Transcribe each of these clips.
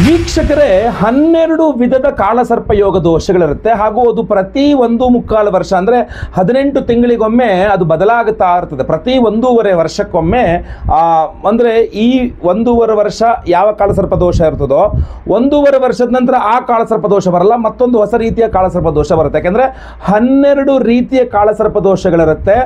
ವೀಕ್ಷಕರೇ, 12 ವಿಧದ ಕಾಳಸರ್ಪ ಯೋಗ ದೋಷಗಳಿರುತ್ತೆ ಹಾಗೂ ಅದು ಪ್ರತಿ 1.25 ವರ್ಷ ಅಂದರೆ 18 ತಿಂಗಳಿಗೊಮ್ಮೆ ಅದು ಬದಲಾಗುತ್ತಾ ಇರ್ತದೆ. ಪ್ರತಿ 1.5 ವರ್ಷಕ್ಕೊಮ್ಮೆ ಅಂದರೆ ಈ 1.5 ವರ್ಷ ಯಾವ ಕಾಳಸರ್ಪ ದೋಷ ಇರ್ತದೋ 1.5 ವರ್ಷದ ನಂತರ ಆ ಕಾಳಸರ್ಪ ದೋಷ ಬರಲ್ಲ, ಮತ್ತೊಂದು ಹೊಸ ರೀತಿಯ ಕಾಳಸರ್ಪ ದೋಷ ಬರುತ್ತೆ. ಯಾಕೆಂದರೆ 12 ರೀತಿಯ ಕಾಳಸರ್ಪ ದೋಷಗಳಿರುತ್ತೆ.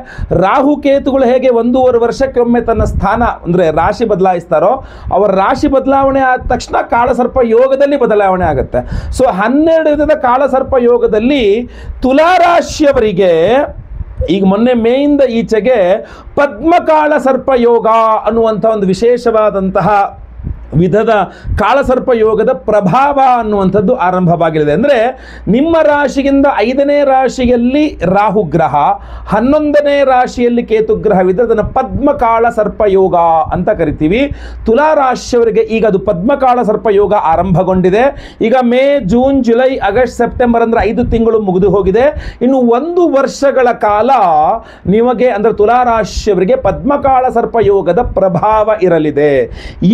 ರಾಹುಕೇತುಗಳು ಹೇಗೆ 1.5 ವರ್ಷಕ್ಕೊಮ್ಮೆ ತನ್ನ ಸ್ಥಾನ ಅಂದರೆ ರಾಶಿ ಬದಲಾಯಿಸ್ತಾರೋ, ಅವರ ರಾಶಿ ಬದಲಾವಣೆ ಆದ ತಕ್ಷಣ ಕಾಳಸರ್ಪ ಯೋಗದಲ್ಲಿ ಬದಲಾವಣೆ ಆಗುತ್ತೆ. ಸೊ 12 ವಿಧದ ಕಾಳಸರ್ಪ ಯೋಗದಲ್ಲಿ ತುಲಾರಾಶಿಯವರಿಗೆ ಈಗ ಮೊನ್ನೆ ಮೇಯಿಂದ ಈಚೆಗೆ ಪದ್ಮಕಾಳ ಸರ್ಪ ಯೋಗ ಅನ್ನುವಂಥ ಒಂದು ವಿಶೇಷವಾದಂತಹ ವಿಧದ ಕಾಳಸರ್ಪ ಯೋಗದ ಪ್ರಭಾವ ಅನ್ನುವಂಥದ್ದು ಆರಂಭವಾಗಲಿದೆ. ಅಂದರೆ ನಿಮ್ಮ ರಾಶಿಗಿಂತ 5ನೇ ರಾಶಿಯಲ್ಲಿ ರಾಹುಗ್ರಹ, 11ನೇ ರಾಶಿಯಲ್ಲಿ ಕೇತುಗ್ರಹವಿದೆ. ಅದನ್ನು ಪದ್ಮಕಾಳ ಸರ್ಪ ಯೋಗ ಅಂತ ಕರಿತೀವಿ. ತುಲಾರಾಶಿಯವರಿಗೆ ಈಗ ಅದು ಪದ್ಮಕಾಳ ಸರ್ಪ ಯೋಗ ಆರಂಭಗೊಂಡಿದೆ. ಈಗ May, June, July, August, September ಅಂದರೆ 5 ತಿಂಗಳು ಮುಗಿದು ಹೋಗಿದೆ. ಇನ್ನು 1 ವರ್ಷಗಳ ಕಾಲ ನಿಮಗೆ ಅಂದರೆ ತುಲಾರಾಶಿಯವರಿಗೆ ಪದ್ಮಕಾಳ ಸರ್ಪ ಯೋಗದ ಪ್ರಭಾವ ಇರಲಿದೆ.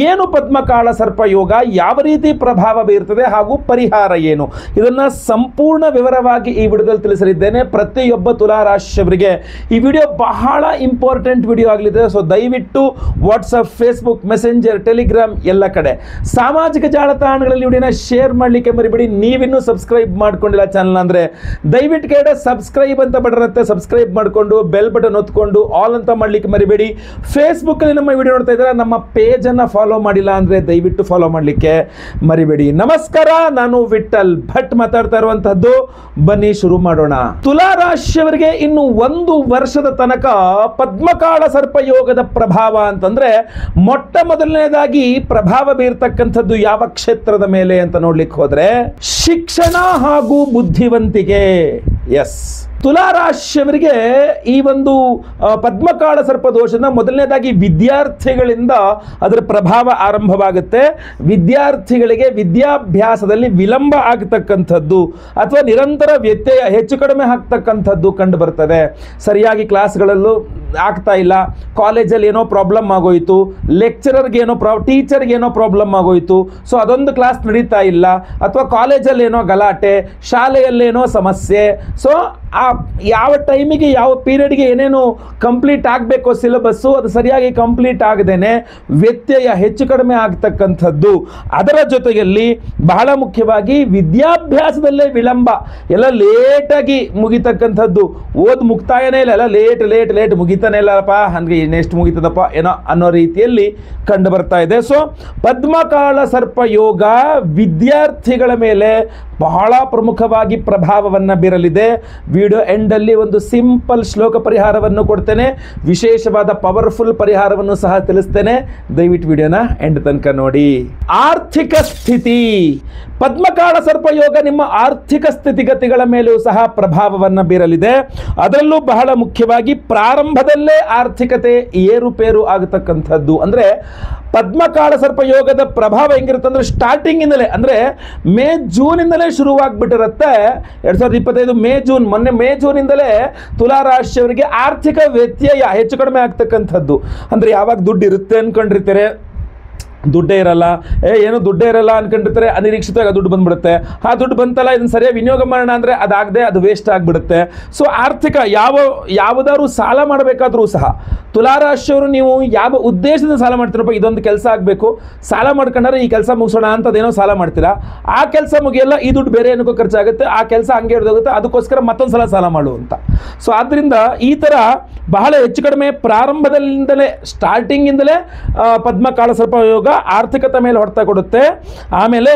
ಏನು ಪದ್ಮಕಾಳ ಸರ್ಪ ಯೋಗ, ಯಾವ ರೀತಿ ಪ್ರಭಾವ ಬೀರ್ತದೆ ಹಾಗೂ ಪರಿಹಾರ ಏನು, ಇದನ್ನ ಸಂಪೂರ್ಣ ವಿವರವಾಗಿ ಈ ವಿಡಿಯೋದಲ್ಲಿ ತಿಳಿಸಲಿದ್ದೇನೆ. ಪ್ರತಿಯೊಬ್ಬ ತುಲಾರಾಶಿಯವರಿಗೆ ಈ ವಿಡಿಯೋ ಬಹಳ ಇಂಪಾರ್ಟೆಂಟ್ ವಿಡಿಯೋ ಆಗಲಿದೆ. ಸೊ ದಯವಿಟ್ಟು ವಾಟ್ಸಪ್, ಫೇಸ್ಬುಕ್, ಮೆಸೆಂಜರ್, ಟೆಲಿಗ್ರಾಮ್ ಎಲ್ಲ ಕಡೆ ಸಾಮಾಜಿಕ ಜಾಲತಾಣಗಳಲ್ಲಿ ವಿಡಿಯೋನ ಶೇರ್ ಮಾಡಲಿಕ್ಕೆ ಮರಿಬೇಡಿ. ನೀವಿನ್ನೂ ಸಬ್ಸ್ಕ್ರೈಬ್ ಮಾಡ್ಕೊಂಡಿಲ್ಲ ಚಾನಲ್ ಅಂದರೆ ದಯವಿಟ್ಟು ಕೆಳಗಡೆ ಸಬ್ಸ್ಕ್ರೈಬ್ ಅಂತ ಬಟರುತ್ತೆ, ಸಬ್ಸ್ಕ್ರೈಬ್ ಮಾಡಿಕೊಂಡು ಬೆಲ್ ಬಟನ್ ಒತ್ಕೊಂಡು ಆಲ್ ಅಂತ ಮಾಡಲಿಕ್ಕೆ ಮರಿಬೇಡಿ. ಫೇಸ್ಬುಕ್ಕಲ್ಲಿ ನಮ್ಮ ವಿಡಿಯೋ ನೋಡ್ತಾ ಇದ್ದಾರೆ, ನಮ್ಮ ಪೇಜನ್ನು ಫಾಲೋ ಮಾಡಿಲ್ಲ ಅಂದರೆ ದಯವಿಟ್ಟು ಫಾಲೋ ಮಾಡಲಿಕ್ಕೆ ಮರಿಬೇಡಿ. ನಮಸ್ಕಾರ, ನಾನು ವಿಠಲ್ ಭಟ್ ಮಾತಾಡ್ತಾ ಇರುವಂತಹದ್ದು. ಬನ್ನಿ ಶುರು ಮಾಡೋಣ. ತುಲಾರಾಶಿಯವರಿಗೆ ಇನ್ನು 1 ವರ್ಷದ ತನಕ ಪದ್ಮಕಾಳ ಸರ್ಪ ಯೋಗದ ಪ್ರಭಾವ ಅಂತಂದ್ರೆ ಮೊಟ್ಟ ಮೊದಲನೇದಾಗಿ ಪ್ರಭಾವ ಬೀರ್ತಕ್ಕಂಥದ್ದು ಯಾವ ಕ್ಷೇತ್ರದ ಮೇಲೆ ಅಂತ ನೋಡ್ಲಿಕ್ಕೆ ಹೋದ್ರೆ ಶಿಕ್ಷಣ ಹಾಗೂ ಬುದ್ಧಿವಂತಿಕೆ. ಎಸ್, ತುಲಾರಾಶಿಯವರಿಗೆ ಈ ಒಂದು ಪದ್ಮಕಾಳ ಸರ್ಪ ದೋಷದ ಮೊದಲನೇದಾಗಿ ವಿದ್ಯಾರ್ಥಿಗಳಿಂದ ಅದರ ಪ್ರಭಾವ ಆರಂಭವಾಗುತ್ತೆ. ವಿದ್ಯಾರ್ಥಿಗಳಿಗೆ ವಿದ್ಯಾಭ್ಯಾಸದಲ್ಲಿ ವಿಳಂಬ ಆಗತಕ್ಕಂಥದ್ದು ಅಥವಾ ನಿರಂತರ ವ್ಯತ್ಯಯ, ಹೆಚ್ಚು ಕಡಿಮೆ ಆಗ್ತಕ್ಕಂಥದ್ದು ಕಂಡು ಬರ್ತದೆ. ಸರಿಯಾಗಿ ಕ್ಲಾಸ್ಗಳಲ್ಲೂ ಆಗ್ತಾ ಇಲ್ಲ, ಕಾಲೇಜಲ್ಲಿ ಏನೋ ಪ್ರಾಬ್ಲಮ್ ಆಗೋಯ್ತು, ಲೆಕ್ಚರರ್ಗೆ ಏನೋ ಟೀಚರ್ಗೆ ಏನೋ ಪ್ರಾಬ್ಲಮ್ ಆಗೋಯ್ತು, ಸೊ ಅದೊಂದು ಕ್ಲಾಸ್ ನಡೀತಾ ಇಲ್ಲ, ಅಥವಾ ಕಾಲೇಜಲ್ಲಿ ಏನೋ ಗಲಾಟೆ, ಶಾಲೆಯಲ್ಲೇನೋ ಸಮಸ್ಯೆ. ಸೊ ಆ ಯಾವ ಟೈಮಿಗೆ ಯಾವ ಪೀರಿಯಡ್ಗೆ ಏನೇನು ಕಂಪ್ಲೀಟ್ ಆಗಬೇಕು ಸಿಲೆಬಸ್ಸು, ಅದು ಸರಿಯಾಗಿ ಕಂಪ್ಲೀಟ್ ಆಗದೇನೆ ವ್ಯತ್ಯಯ, ಹೆಚ್ಚು ಕಡಿಮೆ ಆಗ್ತಕ್ಕಂಥದ್ದು. ಅದರ ಜೊತೆಯಲ್ಲಿ ಬಹಳ ಮುಖ್ಯವಾಗಿ ವಿದ್ಯಾಭ್ಯಾಸದಲ್ಲೇ ವಿಳಂಬ, ಎಲ್ಲ ಲೇಟಾಗಿ ಮುಗಿತಕ್ಕಂಥದ್ದು. ಮುಕ್ತಾಯನೇ ಇಲ್ಲ, ಎಲ್ಲ ಲೇಟ್ ಮುಗಿತಾನೆ ಇಲ್ಲಪ್ಪ, ಹಂಗೆ ನೆಕ್ಸ್ಟ್ ಮುಗಿತದಪ್ಪ ಏನೋ ಅನ್ನೋ ರೀತಿಯಲ್ಲಿ ಕಂಡು ಬರ್ತಾ ಇದೆ. ಸೊ ಪದ್ಮಕಾಳ ಸರ್ಪ ಯೋಗ ವಿದ್ಯಾರ್ಥಿಗಳ ಮೇಲೆ ಬಹಳ ಪ್ರಮುಖವಾಗಿ ಪ್ರಭಾವವನ್ನು ಬೀರಲಿದೆ. ವಿಡಿಯೋ ಎಂಡಲ್ಲಿ ಒಂದು ಸಿಂಪಲ್ ಶ್ಲೋಕ ಪರಿಹಾರವನ್ನು ಕೊಡ್ತೇನೆ, ವಿಶೇಷವಾದ ಪವರ್ಫುಲ್ ಪರಿಹಾರವನ್ನು ಸಹ ತಿಳಿಸ್ತೇನೆ. ದಯವಿಟ್ಟು ವಿಡಿಯೋನ ಎಂಡ್ ತನಕ ನೋಡಿ. ಆರ್ಥಿಕ ಸ್ಥಿತಿ, ಪದ್ಮಕಾಳ ಸರ್ಪ ಯೋಗ ನಿಮ್ಮ ಆರ್ಥಿಕ ಸ್ಥಿತಿಗತಿಗಳ ಮೇಲೂ ಸಹ ಪ್ರಭಾವವನ್ನು ಬೀರಲಿದೆ. ಅದರಲ್ಲೂ ಬಹಳ ಮುಖ್ಯವಾಗಿ ಪ್ರಾರಂಭದಲ್ಲೇ ಆರ್ಥಿಕತೆ ಏರುಪೇರು ಆಗತಕ್ಕಂಥದ್ದು. ಅಂದರೆ ಪದ್ಮಕಾಳ ಸರ್ಪ ಯೋಗದ ಪ್ರಭಾವ ಹೆಂಗಿರುತ್ತೆ ಅಂದರೆ ಸ್ಟಾರ್ಟಿಂಗ್ ಇಂದಲೇ, ಅಂದರೆ ಮೇ ಜೂನಿಂದಲೇ ಶುರುವಾಗ್ಬಿಟ್ಟಿರುತ್ತೆ. 2025 ಮೇ ಜೂನ್, ಮೊನ್ನೆ ಮೇ ಜೂನಿಂದಲೇ ತುಲಾರಾಶಿಯವರಿಗೆ ಆರ್ಥಿಕ ವ್ಯತ್ಯಯ ಹೆಚ್ಚು ಕಡಿಮೆ ಆಗ್ತಕ್ಕಂಥದ್ದು. ಅಂದರೆ ಯಾವಾಗ ದುಡ್ಡು ಇರುತ್ತೆ ಅನ್ಕೊಂಡಿರ್ತಾರೆ, ದುಡ್ಡೇ ಇರಲ್ಲ, ಏನು ದುಡ್ಡೇ ಇರಲ್ಲ ಅನ್ಕೊಂಡಿರ್ತಾರೆ, ಅನಿರೀಕ್ಷಿತವಾಗಿ ದುಡ್ಡು ಬಂದ್ಬಿಡುತ್ತೆ. ಆ ದುಡ್ಡು ಬಂತಲ್ಲ, ಇದನ್ನು ಸರಿಯಾಗಿ ವಿನಿಯೋಗ ಮಾಡೋಣ ಅಂದರೆ ಅದಾಗದೆ ಅದು ವೇಸ್ಟ್ ಆಗಿಬಿಡುತ್ತೆ. ಸೊ ಆರ್ಥಿಕ ಯಾವುದಾದ್ರು ಸಾಲ ಮಾಡಬೇಕಾದ್ರೂ ಸಹ ತುಲಾರಾಶಿಯವರು ನೀವು ಯಾವ ಉದ್ದೇಶದಿಂದ ಸಾಲ ಮಾಡ್ತೀರಪ್ಪ, ಇದೊಂದು ಕೆಲಸ ಆಗಬೇಕು, ಸಾಲ ಮಾಡ್ಕೊಂಡ್ರೆ ಈ ಕೆಲಸ ಮುಗಿಸೋಣ ಅಂತದೇನೋ ಸಾಲ ಮಾಡ್ತೀರಾ, ಆ ಕೆಲಸ ಮುಗಿಯಲ್ಲ, ಈ ದುಡ್ಡು ಬೇರೆ ಏನಕ್ಕೋ ಖರ್ಚಾಗುತ್ತೆ, ಆ ಕೆಲಸ ಹಂಗೆ ಹಿಡಿದೋಗುತ್ತೆ, ಅದಕ್ಕೋಸ್ಕರ ಮತ್ತೊಂದು ಸಲ ಸಾಲ ಮಾಡುವಂತ. ಸೊ ಆದ್ದರಿಂದ ಈ ಥರ ಬಹಳ ಹೆಚ್ಚು ಕಡಿಮೆ ಪ್ರಾರಂಭದಲ್ಲಿಂದಲೇ ಸ್ಟಾರ್ಟಿಂಗಿಂದಲೇ ಪದ್ಮಕಾಳ ಸರ್ಪ ಯೋಗ ಆರ್ಥಿಕತೆ ಮೇಲೆ ಹೊಡೆತ ಕೊಡುತ್ತೆ. ಆಮೇಲೆ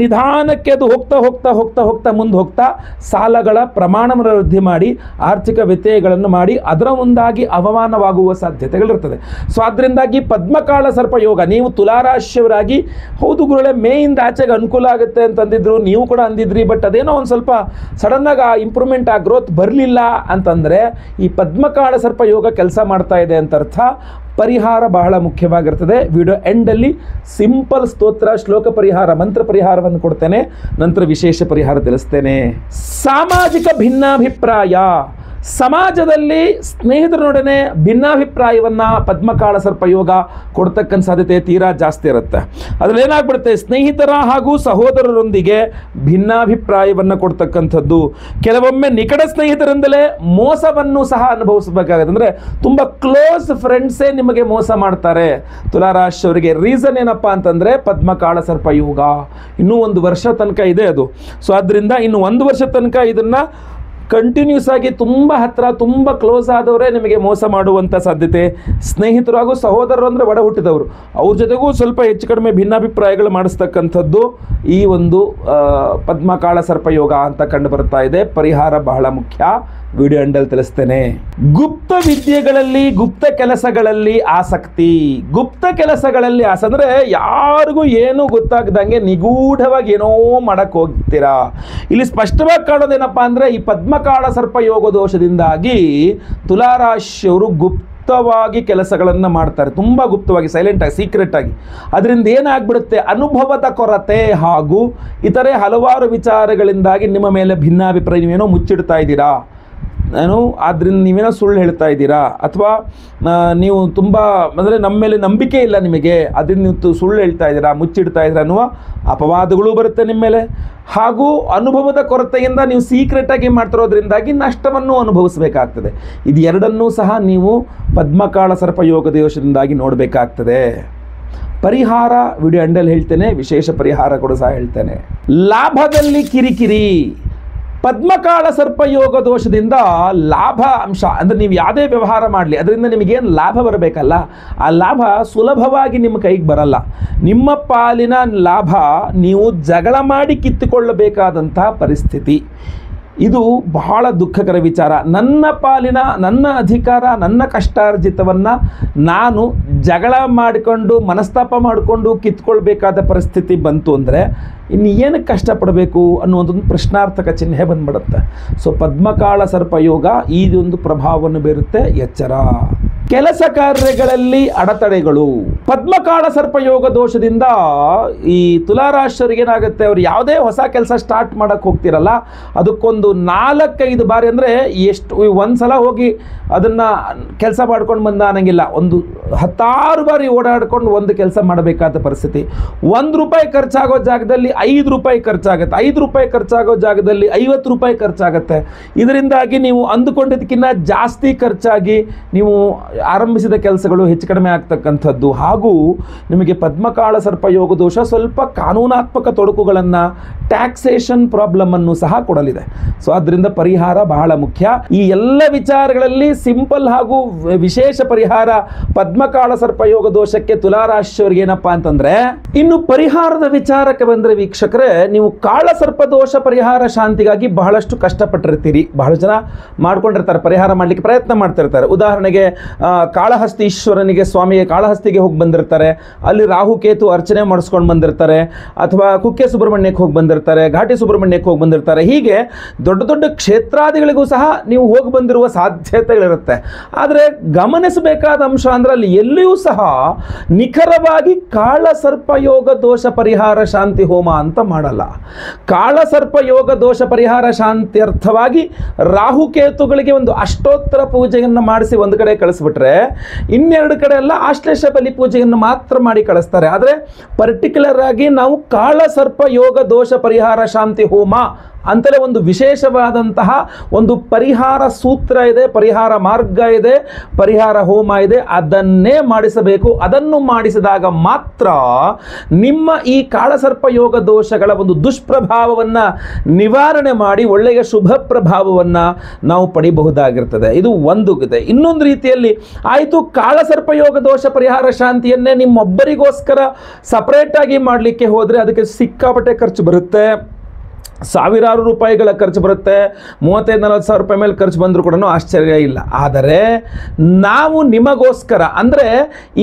ನಿಧಾನಕ್ಕೆ ಅದು ಹೋಗ್ತಾ ಮುಂದೆ ಹೋಗ್ತಾ ಸಾಲಗಳ ಪ್ರಮಾಣವನ್ನು ವೃದ್ಧಿ ಮಾಡಿ ಆರ್ಥಿಕ ವ್ಯತ್ಯಯಗಳನ್ನು ಮಾಡಿ ಅದರ ಮುಂದಾಗಿ ಅವಮಾನವಾಗುವ ಸಾಧ್ಯತೆಗಳಿರ್ತದೆ. ಸೊ ಅದರಿಂದಾಗಿ ಪದ್ಮಕಾಳ ಸರ್ಪ ಯೋಗ, ನೀವು ತುಲಾರಾಶಿಯವರಾಗಿ ಹೌದು ಗುರುಗಳೇ ಮೇಯಿಂದ ಆಚೆಗೆ ಅನುಕೂಲ ಆಗುತ್ತೆ ಅಂತಂದಿದ್ರು, ನೀವು ಕೂಡ ಅಂದಿದ್ರಿ, ಬಟ್ ಅದೇನೋ ಒಂದು ಸ್ವಲ್ಪ ಸಡನ್ನಾಗಿ ಆ ಇಂಪ್ರೂವ್ಮೆಂಟ್, ಆ ಗ್ರೋತ್ ಬರಲಿಲ್ಲ ಅಂತಂದರೆ ಈ ಪದ್ಮಕಾಳ ಸರ್ಪ ಯೋಗ ಕೆಲಸ ಮಾಡ್ತಾ ಇದೆ ಅಂತ ಅರ್ಥ. ಪರಿಹಾರ ಬಹಳ ಮುಖ್ಯವಾಗಿರ್ತದೆ. ವಿಡಿಯೋ ಎಂಡಲ್ಲಿ ಸಿಂಪಲ್ ಸ್ತೋತ್ರ, ಶ್ಲೋಕ ಪರಿಹಾರ, ಮಂತ್ರ ಪರಿಹಾರವನ್ನು ಕೊಡ್ತೇನೆ, ನಂತರ ವಿಶೇಷ ಪರಿಹಾರ ತಿಳಿಸ್ತೇನೆ. ಸಾಮಾಜಿಕ ಭಿನ್ನಾಭಿಪ್ರಾಯ, ಸಮಾಜದಲ್ಲಿ ಸ್ನೇಹಿತರೊಡನೆ ಭಿನ್ನಾಭಿಪ್ರಾಯವನ್ನು ಪದ್ಮಕಾಳ ಸರ್ಪ ಯೋಗ ಕೊಡ್ತಕ್ಕಂಥ ಸಾಧ್ಯತೆ ತೀರಾ ಜಾಸ್ತಿ ಇರುತ್ತೆ. ಅದರಲ್ಲಿ ಏನಾಗ್ಬಿಡುತ್ತೆ, ಸ್ನೇಹಿತರ ಹಾಗೂ ಸಹೋದರರೊಂದಿಗೆ ಭಿನ್ನಾಭಿಪ್ರಾಯವನ್ನು ಕೊಡ್ತಕ್ಕಂಥದ್ದು. ಕೆಲವೊಮ್ಮೆ ನಿಕಟ ಸ್ನೇಹಿತರಿಂದಲೇ ಮೋಸವನ್ನು ಸಹ ಅನುಭವಿಸಬೇಕಾಗುತ್ತೆ. ಅಂದರೆ ತುಂಬ ಕ್ಲೋಸ್ ಫ್ರೆಂಡ್ಸೇ ನಿಮಗೆ ಮೋಸ ಮಾಡ್ತಾರೆ ತುಲಾರಾಶಿಯವರಿಗೆ. ರೀಸನ್ ಏನಪ್ಪ ಅಂತಂದರೆ ಪದ್ಮಕಾಳ ಸರ್ಪ ಯೋಗ ಇನ್ನೂ 1 ವರ್ಷ ತನಕ ಇದೆ ಅದು. ಸೊ ಆದ್ದರಿಂದ ಇನ್ನು 1 ವರ್ಷ ತನಕ ಇದನ್ನು ಕಂಟಿನ್ಯೂಸ್ ಆಗಿ ತುಂಬ ಹತ್ತಿರ ತುಂಬ ಕ್ಲೋಸ್ ಆದವರೇ ನಿಮಗೆ ಮೋಸ ಮಾಡುವಂಥ ಸಾಧ್ಯತೆ. ಸ್ನೇಹಿತರು ಹಾಗೂ ಸಹೋದರರು ಅಂದರೆ ಒಡ ಹುಟ್ಟಿದವರು, ಅವ್ರ ಜೊತೆಗೂ ಸ್ವಲ್ಪ ಹೆಚ್ಚು ಕಡಿಮೆ ಭಿನ್ನಾಭಿಪ್ರಾಯಗಳು ಮಾಡಿಸ್ತಕ್ಕಂಥದ್ದು ಈ ಒಂದು ಪದ್ಮಕಾಳ ಸರ್ಪ ಯೋಗ ಅಂತ ಕಂಡು ಬರ್ತಾ ಇದೆ. ಪರಿಹಾರ ಬಹಳ ಮುಖ್ಯ, ವಿಡಿಯೋ ಎಂಡಲ್ಲಿ ತಿಳಿಸ್ತೇನೆ. ಗುಪ್ತ ವಿದ್ಯೆಗಳಲ್ಲಿ, ಗುಪ್ತ ಕೆಲಸಗಳಲ್ಲಿ ಆಸಕ್ತಿ. ಗುಪ್ತ ಕೆಲಸಗಳಲ್ಲಿ ಅಂದರೆ ಯಾರಿಗೂ ಏನೂ ಗೊತ್ತಾಗ್ದಂಗೆ ನಿಗೂಢವಾಗಿ ಏನೋ ಮಾಡಕ್ಕೆ ಹೋಗ್ತೀರಾ. ಇಲ್ಲಿ ಸ್ಪಷ್ಟವಾಗಿ ಕಾಣೋದೇನಪ್ಪ ಅಂದರೆ ಈ ಪದ್ಮಕಾಳ ಸರ್ಪ ಯೋಗ ದೋಷದಿಂದಾಗಿ ತುಲಾರಾಶಿಯವರು ಗುಪ್ತವಾಗಿ ಕೆಲಸಗಳನ್ನು ಮಾಡ್ತಾರೆ, ತುಂಬ ಗುಪ್ತವಾಗಿ, ಸೈಲೆಂಟಾಗಿ, ಸೀಕ್ರೆಟಾಗಿ. ಅದರಿಂದ ಏನಾಗ್ಬಿಡುತ್ತೆ, ಅನುಭವದ ಕೊರತೆ ಹಾಗೂ ಇತರೆ ಹಲವಾರು ವಿಚಾರಗಳಿಂದಾಗಿ ನಿಮ್ಮ ಮೇಲೆ ಭಿನ್ನಾಭಿಪ್ರಾಯ, ನೀವೇನೋ ಮುಚ್ಚಿಡ್ತಾ ಇದ್ದೀರಾ, ಆದ್ದರಿಂದ ನೀವೇನೋ ಸುಳ್ಳು ಹೇಳ್ತಾ ಇದ್ದೀರಾ, ಅಥವಾ ನೀವು ತುಂಬ ಅಂದರೆ ನಮ್ಮ ಮೇಲೆ ನಂಬಿಕೆ ಇಲ್ಲ ನಿಮಗೆ, ಅದರಿಂದ ನೀವು ಸುಳ್ಳು ಹೇಳ್ತಾ ಇದ್ದೀರಾ, ಮುಚ್ಚಿಡ್ತಾ ಇದ್ದೀರಾ ಅನ್ನುವ ಅಪವಾದಗಳು ಬರುತ್ತೆ ನಿಮ್ಮ ಮೇಲೆ. ಹಾಗೂ ಅನುಭವದ ಕೊರತೆಯಿಂದ ನೀವು ಸೀಕ್ರೆಟಾಗಿ ಮಾಡ್ತಿರೋದ್ರಿಂದಾಗಿ ನಷ್ಟವನ್ನು ಅನುಭವಿಸಬೇಕಾಗ್ತದೆ. ಇದು ಎರಡನ್ನೂ ಸಹ ನೀವು ಪದ್ಮಕಾಳ ಸರ್ಪ ಯೋಗ ದೋಷದಿಂದಾಗಿ ನೋಡಬೇಕಾಗ್ತದೆ. ಪರಿಹಾರ ವಿಡಿಯೋ ಎಂಡಲ್ಲಿ ಹೇಳ್ತೇನೆ, ವಿಶೇಷ ಪರಿಹಾರ ಕೂಡ ಸಹ ಹೇಳ್ತೇನೆ. ಲಾಭದಲ್ಲಿ ಕಿರಿಕಿರಿ. ಪದ್ಮಕಾಳ ಸರ್ಪ ಯೋಗ ದೋಷದಿಂದ ಲಾಭ ಅಂಶ ಅಂದರೆ ನೀವು ಯಾವುದೇ ವ್ಯವಹಾರ ಮಾಡಲಿ ಅದರಿಂದ ನಿಮಗೇನು ಲಾಭ ಬರಬೇಕಲ್ಲ, ಆ ಲಾಭ ಸುಲಭವಾಗಿ ನಿಮ್ಮ ಕೈಗೆ ಬರಲ್ಲ. ನಿಮ್ಮ ಪಾಲಿನ ಲಾಭ ನೀವು ಜಗಳ ಮಾಡಿ ಕಿತ್ತುಕೊಳ್ಳಬೇಕಾದಂಥ ಪರಿಸ್ಥಿತಿ. ಇದು ಬಹಳ ದುಃಖಕರ ವಿಚಾರ. ನನ್ನ ಪಾಲಿನ, ನನ್ನ ಅಧಿಕಾರ, ನನ್ನ ಕಷ್ಟಾರ್ಜಿತವನ್ನು ನಾನು ಜಗಳ ಮಾಡಿಕೊಂಡು ಮನಸ್ತಾಪ ಮಾಡಿಕೊಂಡು ಕಿತ್ಕೊಳ್ಬೇಕಾದ ಪರಿಸ್ಥಿತಿ ಬಂತು ಅಂದರೆ ಇನ್ನು ಏನಕ್ಕೆ ಕಷ್ಟಪಡಬೇಕು ಅನ್ನುವಂಥದ್ದು ಪ್ರಶ್ನಾರ್ಥಕ ಚಿಹ್ನೆ ಬಂದ್ಬಿಡುತ್ತೆ. ಸೊ ಪದ್ಮಕಾಳ ಸರ್ಪ ಯೋಗ ಈ ಒಂದು ಪ್ರಭಾವವನ್ನು ಬೀರುತ್ತೆ, ಎಚ್ಚರ. ಕೆಲಸ ಕಾರ್ಯಗಳಲ್ಲಿ ಅಡೆತಡೆಗಳು. ಪದ್ಮಕಾಳ ಸರ್ಪ ಯೋಗ ದೋಷದಿಂದ ಈ ತುಲಾರಾಶಿಯವರಿಗೆ ಏನಾಗುತ್ತೆ, ಅವ್ರು ಯಾವುದೇ ಹೊಸ ಕೆಲಸ ಸ್ಟಾರ್ಟ್ ಮಾಡೋಕ್ಕೆ ಹೋಗ್ತಿರಲ್ಲ, ಅದಕ್ಕೊಂದು 4-5 ಬಾರಿ ಅಂದರೆ ಎಷ್ಟು ಒಂದು ಸಲ ಹೋಗಿ ಅದನ್ನು ಕೆಲಸ ಮಾಡ್ಕೊಂಡು ಬಂದ ಅನ್ನಂಗಿಲ್ಲ, ಒಂದು 10 ಬಾರಿ ಓಡಾಡ್ಕೊಂಡು ಒಂದು ಕೆಲಸ ಮಾಡಬೇಕಾದ ಪರಿಸ್ಥಿತಿ. ₹1 ಖರ್ಚಾಗೋ ಜಾಗದಲ್ಲಿ ₹5 ಖರ್ಚಾಗುತ್ತೆ, ₹5 ಖರ್ಚಾಗೋ ಜಾಗದಲ್ಲಿ ₹50 ಖರ್ಚಾಗುತ್ತೆ. ಇದರಿಂದಾಗಿ ನೀವು ಅಂದುಕೊಂಡಿದ್ದಕ್ಕಿಂತ ಜಾಸ್ತಿ ಖರ್ಚಾಗಿ ನೀವು ಆರಂಭಿಸಿದ ಕೆಲಸಗಳು ಹೆಚ್ಚು ಕಡಿಮೆ ಆಗ್ತಕ್ಕಂಥದ್ದು. ಹಾಗೂ ನಿಮಗೆ ಪದ್ಮಕಾಳ ಸರ್ಪ ಯೋಗ ದೋಷ ಸ್ವಲ್ಪ ಕಾನೂನಾತ್ಮಕ ತೊಡಕುಗಳನ್ನು, ಟ್ಯಾಕ್ಸೇಷನ್ ಪ್ರಾಬ್ಲಮನ್ನು ಸಹ ಕೊಡಲಿದೆ. ಸೊ ಆದ್ದರಿಂದ ಪರಿಹಾರ ಬಹಳ ಮುಖ್ಯ. ಈ ಎಲ್ಲ ವಿಚಾರಗಳಲ್ಲಿ ಸಿಂಪಲ್ ಹಾಗೂ ವಿಶೇಷ ಪರಿಹಾರ ಪದ್ಮಕಾಳ ಸರ್ಪ ಯೋಗ ದೋಷಕ್ಕೆ ತುಲಾರಾಶಿಯವರಿಗೆ ಏನಪ್ಪ ಅಂತಂದ್ರೆ, ಇನ್ನು ಪರಿಹಾರದ ವಿಚಾರಕ್ಕೆ ಬಂದರೆ ವೀಕ್ಷಕರೇ, ನೀವು ಕಾಳ ಸರ್ಪ ದೋಷ ಪರಿಹಾರ ಶಾಂತಿಗಾಗಿ ಬಹಳಷ್ಟು ಕಷ್ಟಪಟ್ಟಿರ್ತೀರಿ. ಬಹಳ ಜನ ಮಾಡ್ಕೊಂಡಿರ್ತಾರೆ, ಪರಿಹಾರ ಮಾಡಲಿಕ್ಕೆ ಪ್ರಯತ್ನ ಮಾಡ್ತಿರ್ತಾರೆ. ಉದಾಹರಣೆಗೆ ಕಾಳಹಸ್ತೀಶ್ವರನಿಗೆ, ಸ್ವಾಮಿಗೆ ಕಾಳಹಸ್ತಿಗೆ ಹೋಗಿ ಬಂದಿರ್ತಾರೆ, ಅಲ್ಲಿ ರಾಹುಕೇತು ಅರ್ಚನೆ ಮಾಡಿಸ್ಕೊಂಡು ಬಂದಿರ್ತಾರೆ, ಅಥವಾ ಕುಕ್ಕೆ ಸುಬ್ರಹ್ಮಣ್ಯಕ್ಕೆ ಹೋಗಿ ಬಂದಿರ್ತಾರೆ, ಘಾಟಿ ಸುಬ್ರಹ್ಮಣ್ಯಕ್ಕೆ ಹೋಗಿ ಬಂದಿರ್ತಾರೆ. ಹೀಗೆ ದೊಡ್ಡ ದೊಡ್ಡ ಕ್ಷೇತ್ರಾದಿಗಳಿಗೂ ಸಹ ನೀವು ಹೋಗಿ ಬಂದಿರುವ ಸಾಧ್ಯತೆಗಳಿರುತ್ತೆ. ಆದರೆ ಗಮನಿಸಬೇಕಾದ ಅಂಶ ಅಂದರೆ ಅಲ್ಲಿ ಎಲ್ಲಿಯೂ ಸಹ ನಿಖರವಾಗಿ ಕಾಳ ಸರ್ಪ ಯೋಗ ದೋಷ ಪರಿಹಾರ ಶಾಂತಿ ಹೋಮ ಅಂತ ಮಾಡಲ್ಲ. ಕಾಳ ಸರ್ಪ ಯೋಗ ದೋಷ ಪರಿಹಾರ ಶಾಂತಿ ಅರ್ಥವಾಗಿ ರಾಹುಕೇತುಗಳಿಗೆ ಒಂದು ಅಷ್ಟೋತ್ತರ ಪೂಜೆಯನ್ನು ಮಾಡಿಸಿ ಒಂದು ಕಡೆ ಕಳಿಸ್ಬಿಟ್ರೆ, ಇನ್ನೆರಡು ಕಡೆ ಎಲ್ಲ ಆಶ್ಲೇಷ ಬಲಿ ಪೂಜೆಯನ್ನು ಮಾತ್ರ ಮಾಡಿ ಕಳಿಸ್ತಾರೆ. ಆದರೆ ಪರ್ಟಿಕ್ಯುಲರ್ ಆಗಿ ನಾವು ಕಾಳ ಸರ್ಪ ಯೋಗ ದೋಷ ಪರಿಹಾರ ಶಾಂತಿ ಹೋಮ ಅಂತಲೇ ಒಂದು ವಿಶೇಷವಾದಂತಹ ಒಂದು ಪರಿಹಾರ ಸೂತ್ರ ಇದೆ, ಪರಿಹಾರ ಮಾರ್ಗ ಇದೆ, ಪರಿಹಾರ ಹೋಮ ಇದೆ, ಅದನ್ನೇ ಮಾಡಿಸಬೇಕು. ಅದನ್ನು ಮಾಡಿಸಿದಾಗ ಮಾತ್ರ ನಿಮ್ಮ ಈ ಕಾಳಸರ್ಪ ಯೋಗ ದೋಷಗಳ ಒಂದು ದುಷ್ಪ್ರಭಾವವನ್ನು ನಿವಾರಣೆ ಮಾಡಿ ಒಳ್ಳೆಯ ಶುಭ ಪ್ರಭಾವವನ್ನು ನಾವು ಪಡಿಬಹುದಾಗಿರ್ತದೆ. ಇದು ಒಂದು ಇದೆ. ಇನ್ನೊಂದು ರೀತಿಯಲ್ಲಿ ಆಯಿತು, ಕಾಳಸರ್ಪ ಯೋಗ ದೋಷ ಪರಿಹಾರ ಶಾಂತಿಯನ್ನೇ ನಿಮ್ಮೊಬ್ಬರಿಗೋಸ್ಕರ ಸಪರೇಟಾಗಿ ಮಾಡಲಿಕ್ಕೆ ಹೋದರೆ ಅದಕ್ಕೆ ಸಿಕ್ಕಾಪಟ್ಟೆ ಖರ್ಚು ಬರುತ್ತೆ, ಸಾವಿರಾರು ರೂಪಾಯಿಗಳ ಖರ್ಚು ಬರುತ್ತೆ. 35-40 ಸಾವಿರ ರೂಪಾಯಿ ಮೇಲೆ ಖರ್ಚು ಬಂದರೂ ಕೂಡ ಆಶ್ಚರ್ಯ ಇಲ್ಲ. ಆದರೆ ನಾವು ನಿಮಗೋಸ್ಕರ ಅಂದರೆ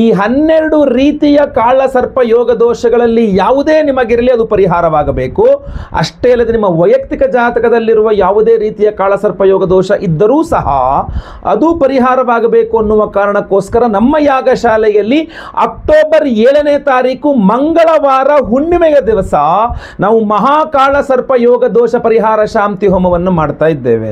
ಈ 12 ರೀತಿಯ ಕಾಳಸರ್ಪ ಯೋಗ ದೋಷಗಳಲ್ಲಿ ಯಾವುದೇ ನಿಮಗಿರಲಿ ಅದು ಪರಿಹಾರವಾಗಬೇಕು. ಅಷ್ಟೇ ಅಲ್ಲದೆ ನಿಮ್ಮ ವೈಯಕ್ತಿಕ ಜಾತಕದಲ್ಲಿರುವ ಯಾವುದೇ ರೀತಿಯ ಕಾಳಸರ್ಪ ಯೋಗ ದೋಷ ಇದ್ದರೂ ಸಹ ಅದು ಪರಿಹಾರವಾಗಬೇಕು ಅನ್ನುವ ಕಾರಣಕ್ಕೋಸ್ಕರ ನಮ್ಮ ಯಾಗಶಾಲೆಯಲ್ಲಿ ಅಕ್ಟೋಬರ್ 7ನೇ ತಾರೀಕು ಮಂಗಳವಾರ ಹುಣ್ಣಿಮೆಯ ದಿವಸ ನಾವು ಮಹಾಕಾಳಸರ್ಪ ಯೋಗ ದೋಷ ಪರಿಹಾರ ಶಾಂತಿ ಹೋಮವನ್ನು ಮಾಡ್ತಾ ಇದ್ದೇವೆ.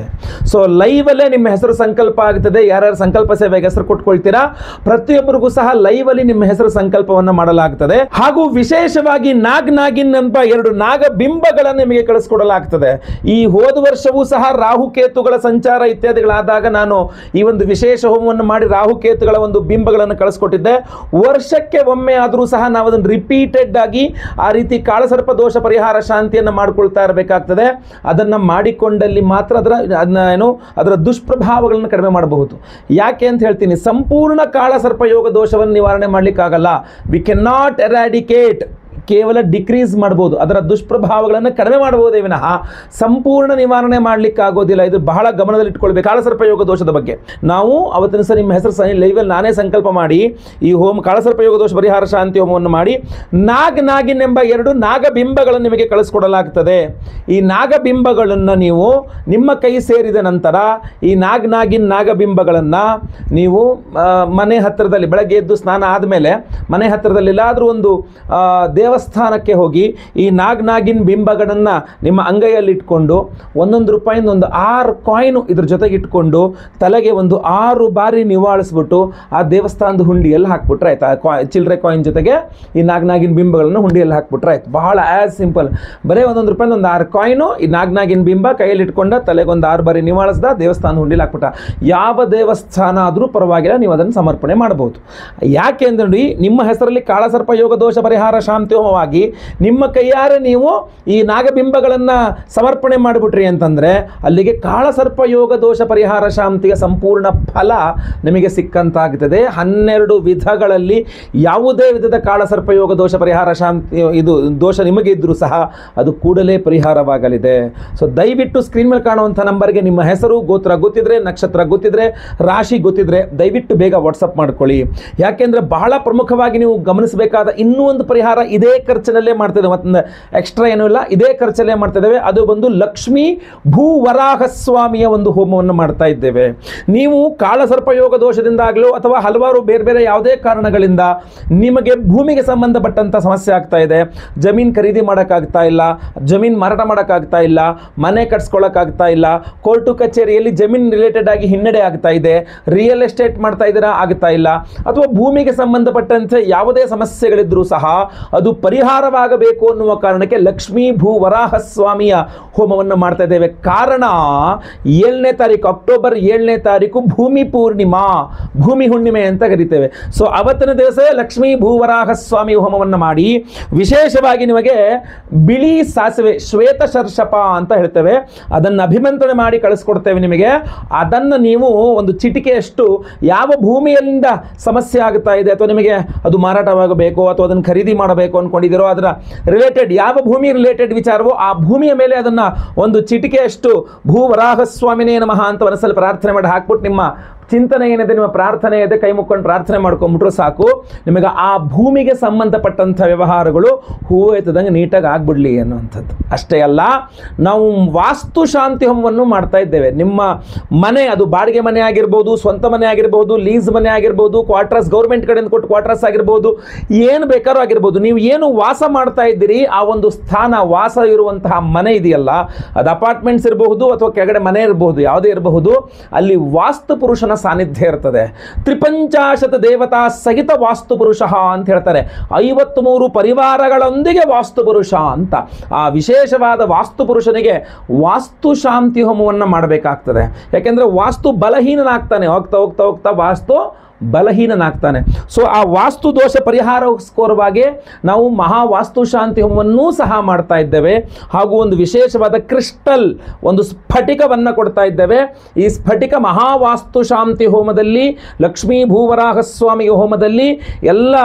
ಸೊ ಲೈವಲ್ಲೇ ನಿಮ್ಮ ಹೆಸರು ಸಂಕಲ್ಪ ಆಗುತ್ತದೆ. ಯಾರ್ಯಾರು ಸಂಕಲ್ಪ ಸೇವೆಗೆ ಹೆಸರು ಕೊಟ್ಕೊಳ್ತೀರಾ ಪ್ರತಿಯೊಬ್ಬರಿಗೂ ಸಹ ಲೈವಲ್ಲಿ ನಿಮ್ಮ ಹೆಸರು ಸಂಕಲ್ಪವನ್ನು ಮಾಡಲಾಗ್ತದೆ. ಹಾಗೂ ವಿಶೇಷವಾಗಿ ನಾಗಿನ್ ಎಂಬ 2 ನಾಗ ಬಿಂಬಗಳನ್ನು ನಿಮಗೆ ಕಳಿಸ್ಕೊಡಲಾಗ್ತದೆ. ಈ ಹೋದ ವರ್ಷವೂ ಸಹ ರಾಹುಕೇತುಗಳ ಸಂಚಾರ ಇತ್ಯಾದಿಗಳಾದಾಗ ನಾನು ಈ ಒಂದು ವಿಶೇಷ ಹೋಮವನ್ನು ಮಾಡಿ ರಾಹುಕೇತುಗಳ ಒಂದು ಬಿಂಬಗಳನ್ನು ಕಳಿಸ್ಕೊಟ್ಟಿದ್ದೆ. ವರ್ಷಕ್ಕೆ ಒಮ್ಮೆ ಆದರೂ ಸಹ ನಾವು ಅದನ್ನು ರಿಪೀಟೆಡ್ ಆಗಿ ಆ ರೀತಿ ಕಾಳಸರ್ಪ ದೋಷ ಪರಿಹಾರ ಶಾಂತಿಯನ್ನು ಮಾಡ್ಕೊಳ್ತಾ ಇರಬೇಕಾಗ್ತದೆ. ಅದನ್ನು ಮಾಡಿಕೊಂಡಲ್ಲಿ ಮಾತ್ರ ಅದರ ದುಷ್ಪ್ರಭಾವಗಳನ್ನು ಕಡಿಮೆ ಮಾಡಬಹುದು. ಯಾಕೆ ಅಂತ ಹೇಳ್ತೀನಿ, ಸಂಪೂರ್ಣ ಕಾಳಸರ್ಪ ಯೋಗ ದೋಷವನ್ನು ನಿವಾರಣೆ ಮಾಡಲಿಕ್ಕಾಗಲ್ಲ. ವಿ ಕ್ಯಾನ್ ನಾಟ್ ಎರಾಡಿಕೇಟ್, ಕೇವಲ ಡಿಕ್ರೀಸ್ ಮಾಡ್ಬೋದು, ಅದರ ದುಷ್ಪ್ರಭಾವಗಳನ್ನು ಕಡಿಮೆ ಮಾಡಬಹುದೇ ವಿನಃ ಸಂಪೂರ್ಣ ನಿವಾರಣೆ ಮಾಡಲಿಕ್ಕಾಗೋದಿಲ್ಲ. ಇದು ಬಹಳ ಗಮನದಲ್ಲಿಟ್ಕೊಳ್ಬೇಕು. ಕಾಳಸರ್ಪ ಯೋಗ ದೋಷದ ಬಗ್ಗೆ ನಾವು ಅವತ್ತಿನ ಸಹ ನಿಮ್ಮ ಹೆಸರು ಲೈವಲ್ಲಿ ನಾನೇ ಸಂಕಲ್ಪ ಮಾಡಿ ಈ ಹೋಮ ಕಾಳಸರ್ಪ ಯೋಗ ದೋಷ ಪರಿಹಾರ ಶಾಂತಿ ಹೋಮವನ್ನು ಮಾಡಿ ನಾಗಿನ್ ಎಂಬ 2 ನಾಗಬಿಂಬಗಳನ್ನು ನಿಮಗೆ ಕಳಿಸ್ಕೊಡಲಾಗ್ತದೆ. ಈ ನಾಗಬಿಂಬಗಳನ್ನು ನೀವು ನಿಮ್ಮ ಕೈ ಸೇರಿದ ನಂತರ ಈ ನಾಗಬಿಂಬಗಳನ್ನು ನೀವು ಮನೆ ಹತ್ತಿರದಲ್ಲಿ ಬೆಳಗ್ಗೆ ಎದ್ದು ಸ್ನಾನ ಆದಮೇಲೆ ಮನೆ ಹತ್ತಿರದಲ್ಲಿ ಎಲ್ಲಾದರೂ ಒಂದು ದೇವಸ್ಥಾನಕ್ಕೆ ಹೋಗಿ ಈ ನಾಗಿನ್ ಬಿಂಬಗಳನ್ನು ನಿಮ್ಮ ಅಂಗೈಯಲ್ಲಿ ಇಟ್ಕೊಂಡು ₹1 ಒಂದು 6 ಕಾಯಿನು ಇದ್ರ ಜೊತೆಗೆ ಇಟ್ಕೊಂಡು ತಲೆಗೆ ಒಂದು 6 ಬಾರಿ ನಿವಾಳಿಸ್ಬಿಟ್ಟು ಆ ದೇವಸ್ಥಾನದ ಹುಂಡಿಯಲ್ಲಿ ಹಾಕ್ಬಿಟ್ರೆ ಆಯ್ತು. ಆ ಚಿಲ್ಲರೆ ಕಾಯಿನ್ ಜೊತೆಗೆ ಈ ನಾಗಿನ್ ಬಿಂಬಗಳನ್ನು ಹುಂಡಿಯಲ್ಲಿ ಹಾಕ್ಬಿಟ್ರೆ ಆಯ್ತು. ಬಹಳ ಆ್ಯಸ್ ಸಿಂಪಲ್. ಬರೀ ₹1 ಒಂದು 6 ಕಾಯಿನು ಈ ನಾಗಿನ್ ಬಿಂಬ ಕೈಯಲ್ಲಿ ಇಟ್ಕೊಂಡ ತಲೆಗೆ ಒಂದು 6 ಬಾರಿ ನಿವಾಳಿಸ್ದ ದೇವಸ್ಥಾನದ ಹುಂಡಿಯಲ್ಲಿ ಹಾಕ್ಬಿಟ್ಟ. ಯಾವ ದೇವಸ್ಥಾನ ಆದರೂ ಪರವಾಗಿಲ್ಲ, ನೀವು ಅದನ್ನು ಸಮರ್ಪಣೆ ಮಾಡಬಹುದು. ಯಾಕೆ ಅಂದ್ರೆ ನಿಮ್ಮ ಹೆಸರಲ್ಲಿ ಕಾಳಸರ್ಪ ಯೋಗ ದೋಷ ಪರಿಹಾರ ಶಾಂತಿ ಹೋಮವಾಗಿ ನಿಮ್ಮ ಕೈಯಾರೆ ನೀವು ಈ ನಾಗಬಿಂಬಗಳನ್ನು ಸಮರ್ಪಣೆ ಮಾಡಿಬಿಟ್ರಿ ಅಂತಂದ್ರೆ ಅಲ್ಲಿಗೆ ಕಾಳಸರ್ಪ ಯೋಗ ದೋಷ ಪರಿಹಾರ ಶಾಂತಿಯ ಸಂಪೂರ್ಣ ಫಲ ನಿಮಗೆ ಸಿಕ್ಕಂತಾಗುತ್ತದೆ. 12 ವಿಧಗಳಲ್ಲಿ ಯಾವುದೇ ವಿಧದ ಕಾಳಸರ್ಪ ಯೋಗ ದೋಷ ಪರಿಹಾರ ಶಾಂತಿ ಇದು ದೋಷ ನಿಮಗೆ ಇದ್ರೂ ಸಹ ಅದು ಕೂಡಲೇ ಪರಿಹಾರವಾಗಲಿದೆ. ಸೊ ದಯವಿಟ್ಟು ಸ್ಕ್ರೀನ್ ಮೇಲೆ ಕಾಣುವಂಥ ನಂಬರ್ಗೆ ನಿಮ್ಮ ಹೆಸರು, ಗೋತ್ರ ಗೊತ್ತಿದ್ರೆ, ನಕ್ಷತ್ರ ಗೊತ್ತಿದ್ರೆ, ರಾಶಿ ಗೊತ್ತಿದ್ರೆ ದಯವಿಟ್ಟು ಬೇಗ ವಾಟ್ಸಪ್ ಮಾಡ್ಕೊಳ್ಳಿ. ಯಾಕೆಂದ್ರೆ ಬಹಳ ಪ್ರಮುಖವಾಗಿ ನೀವು ಗಮನಿಸಬೇಕಾದ ಇನ್ನೂ ಒಂದು ಪರಿಹಾರ ಇದೇ ಖರ್ಚಿನಲ್ಲೇ ಮಾಡ್ತಿದ್ದೇವೆ, ಮತ್ತೆ ಎಕ್ಸ್ಟ್ರಾ ಏನೂ ಇಲ್ಲ, ಇದೇ ಖರ್ಚಲ್ಲೇ ಮಾಡ್ತಾ ಇದ್ದೇವೆ. ಅದು ಬಂದು ಲಕ್ಷ್ಮೀ ಭೂವರಾಹ ಸ್ವಾಮಿಯ ಒಂದು ಹೋಮವನ್ನು ಮಾಡ್ತಾ ಇದ್ದೇವೆ. ನೀವು ಕಾಳಸರ್ಪ ಯೋಗ ದೋಷದಿಂದಾಗಲೂ ಅಥವಾ ಹಲವಾರು ಬೇರೆ ಯಾವುದೇ ಕಾರಣಗಳಿಂದ ನಿಮಗೆ ಭೂಮಿಗೆ ಸಂಬಂಧಪಟ್ಟಂತ ಸಮಸ್ಯೆ ಆಗ್ತಾ ಇದೆ, ಜಮೀನು ಖರೀದಿ ಮಾಡೋಕ್ಕಾಗ್ತಾ ಇಲ್ಲ, ಜಮೀನು ಮಾರಾಟ ಮಾಡೋಕ್ಕಾಗ್ತಾ ಇಲ್ಲ, ಮನೆ ಕಟ್ಸ್ಕೊಳ್ಳೋಕ್ಕಾಗ್ತಾ ಇಲ್ಲ, ಕೋರ್ಟು ಕಚೇರಿಯಲ್ಲಿ ಜಮೀನು ರಿಲೇಟೆಡ್ ಆಗಿ ಹಿನ್ನಡೆ ಆಗ್ತಾ ಇದೆ, ರಿಯಲ್ ಎಸ್ಟೇಟ್ ಮಾಡ್ತಾ ಇದ್ದೀರಾ ಆಗ್ತಾ ಇಲ್ಲ, ಅಥವಾ ಭೂಮಿಗೆ ಸಂಬಂಧಪಟ್ಟಂತೆ ಯಾವುದೇ ಸಮಸ್ಯೆಗಳಿದ್ರೂ ಸಹ ಅದು ಪರಿಹಾರವಾಗಬೇಕು ಅನ್ನುವ ಕಾರಣಕ್ಕೆ ಲಕ್ಷ್ಮೀ ಭೂವರಾಹ ಸ್ವಾಮಿಯ ಹೋಮವನ್ನು ಮಾಡ್ತಾ ಇದ್ದೇವೆ. ಕಾರಣ 7ನೇ ತಾರೀಕು ಅಕ್ಟೋಬರ್ 7ನೇ ತಾರೀಕು ಭೂಮಿ ಪೂರ್ಣಿಮಾ, ಭೂಮಿ ಹುಣ್ಣಿಮೆ ಅಂತ ಕರಿತೇವೆ. ಸೊ ಅವತ್ತಿನ ದಿವಸ ಲಕ್ಷ್ಮೀ ಭೂವರಾಹ ಸ್ವಾಮಿ ಹೋಮವನ್ನು ಮಾಡಿ ವಿಶೇಷವಾಗಿ ನಿಮಗೆ ಬಿಳಿ ಸಾಸಿವೆ ಶ್ವೇತ ಶರ್ಷಪ ಅಂತ ಹೇಳ್ತೇವೆ, ಅದನ್ನು ಅಭಿಮಂತ್ರಣ ಮಾಡಿ ಕಳಿಸ್ಕೊಡ್ತೇವೆ ನಿಮಗೆ. ಅದನ್ನು ನೀವು ಒಂದು ಚಿಟಿಕೆಯಷ್ಟು ಯಾವ ಭೂಮಿಯಲ್ಲಿಂದ ಸಮಸ್ಯೆ ಆಗ್ತಾ ಇದೆ ಅಥವಾ ನಿಮಗೆ ಅದು ಮಾರಾಟವಾಗಬೇಕು ಅಥವಾ ಅದನ್ನು ಖರೀದಿ ಮಾಡಬೇಕು ಅನ್ಕೊಂಡಿದ್ದೀರೋ ಅದರ ರಿಲೇಟೆಡ್ ಯಾವ ಭೂಮಿ ರಿಲೇಟೆಡ್ ವಿಚಾರವೋ ಆ ಭೂಮಿಯ ಮೇಲೆ ಅದನ್ನು ಒಂದು ಚಿಟಿಕೆಯಷ್ಟು ಭೂವರಾಹ ಸ್ವಾಮಿನೇ ನಮಃ ಅಂತ ಮನಸ್ಸಲ್ಲಿ ಪ್ರಾರ್ಥನೆ ಮಾಡಿ ಹಾಕ್ಬಿಟ್ಟು ನಿಮ್ಮ ಚಿಂತನೆ ಏನಿದೆ, ನಿಮ್ಮ ಪ್ರಾರ್ಥನೆ ಇದೆ, ಕೈ ಮುಕ್ಕೊಂಡು ಪ್ರಾರ್ಥನೆ ಮಾಡ್ಕೊಂಡ್ಬಿಟ್ರು ಸಾಕು. ನಿಮಗೆ ಆ ಭೂಮಿಗೆ ಸಂಬಂಧಪಟ್ಟಂಥ ವ್ಯವಹಾರಗಳು ಹೂವು ಎತ್ತದಂಗೆ ನೀಟಾಗಿ ಆಗ್ಬಿಡ್ಲಿ ಅನ್ನುವಂಥದ್ದು. ಅಷ್ಟೇ ಅಲ್ಲ, ನಾವು ವಾಸ್ತು ಶಾಂತಿ ಹೋಮವನ್ನು ಮಾಡ್ತಾ ಇದ್ದೇವೆ. ನಿಮ್ಮ ಮನೆ, ಅದು ಬಾಡಿಗೆ ಮನೆ ಆಗಿರ್ಬೋದು, ಸ್ವಂತ ಮನೆ ಆಗಿರ್ಬೋದು, ಲೀಸ್ ಮನೆ ಆಗಿರ್ಬೋದು, ಕ್ವಾರ್ಟರ್ಸ್ ಗೌರ್ಮೆಂಟ್ ಕಡೆಯಿಂದ ಕೊಟ್ಟು ಕ್ವಾರ್ಟರ್ಸ್ ಆಗಿರ್ಬೋದು, ಏನು ಬೇಕಾದ್ರೂ ಆಗಿರ್ಬೋದು, ನೀವು ಏನು ವಾಸ ಮಾಡ್ತಾ ಇದ್ದೀರಿ ಆ ಒಂದು ಸ್ಥಾನ, ವಾಸ ಇರುವಂತಹ ಮನೆ ಇದೆಯಲ್ಲ, ಅದು ಅಪಾರ್ಟ್ಮೆಂಟ್ಸ್ ಇರಬಹುದು ಅಥವಾ ಕೆಳಗಡೆ ಮನೆ ಇರಬಹುದು, ಯಾವುದೇ ಇರಬಹುದು, ಅಲ್ಲಿ ವಾಸ್ತು ಪುರುಷನ ಸಾನ್ನಿಧ್ಯ ಇರ್ತದೆ. 53 ದೇವತಾ ಸಹಿತ ವಾಸ್ತು ಪುರುಷ ಅಂತ ಹೇಳ್ತಾರೆ. 53 ಪರಿವಾರಗಳೊಂದಿಗೆ ವಾಸ್ತು ಪುರುಷ ಅಂತ. ಆ ವಿಶೇಷವಾದ ವಾಸ್ತು ಪುರುಷನಿಗೆ ವಾಸ್ತು ಶಾಂತಿ ಹೋಮವನ್ನು ಮಾಡಬೇಕಾಗ್ತದೆ. ಯಾಕೆಂದ್ರೆ ವಾಸ್ತು ಬಲಹೀನನಾಗ್ತಾನೆ, ಹೋಗ್ತಾ ಹೋಗ್ತಾ ಹೋಗ್ತಾ ವಾಸ್ತು ಬಲಹೀನನಾಗ್ತಾನೆ. ಸೊ ಆ ವಾಸ್ತು ದೋಷ ಪರಿಹಾರಕ್ಕೋಸ್ಕರವಾಗಿ ನಾವು ಮಹಾವಾಸ್ತು ಶಾಂತಿ ಹೋಮವನ್ನೂ ಸಹ ಮಾಡ್ತಾ ಇದ್ದೇವೆ. ಹಾಗೂ ಒಂದು ವಿಶೇಷವಾದ ಕ್ರಿಸ್ಟಲ್ ಒಂದು ಸ್ಫಟಿಕವನ್ನು ಕೊಡ್ತಾ ಇದ್ದೇವೆ. ಈ ಸ್ಫಟಿಕ ಮಹಾವಾಸ್ತು ಶಾಂತಿ ಹೋಮದಲ್ಲಿ, ಲಕ್ಷ್ಮೀ ಭೂವರಾಹ ಸ್ವಾಮಿ ಹೋಮದಲ್ಲಿ ಎಲ್ಲ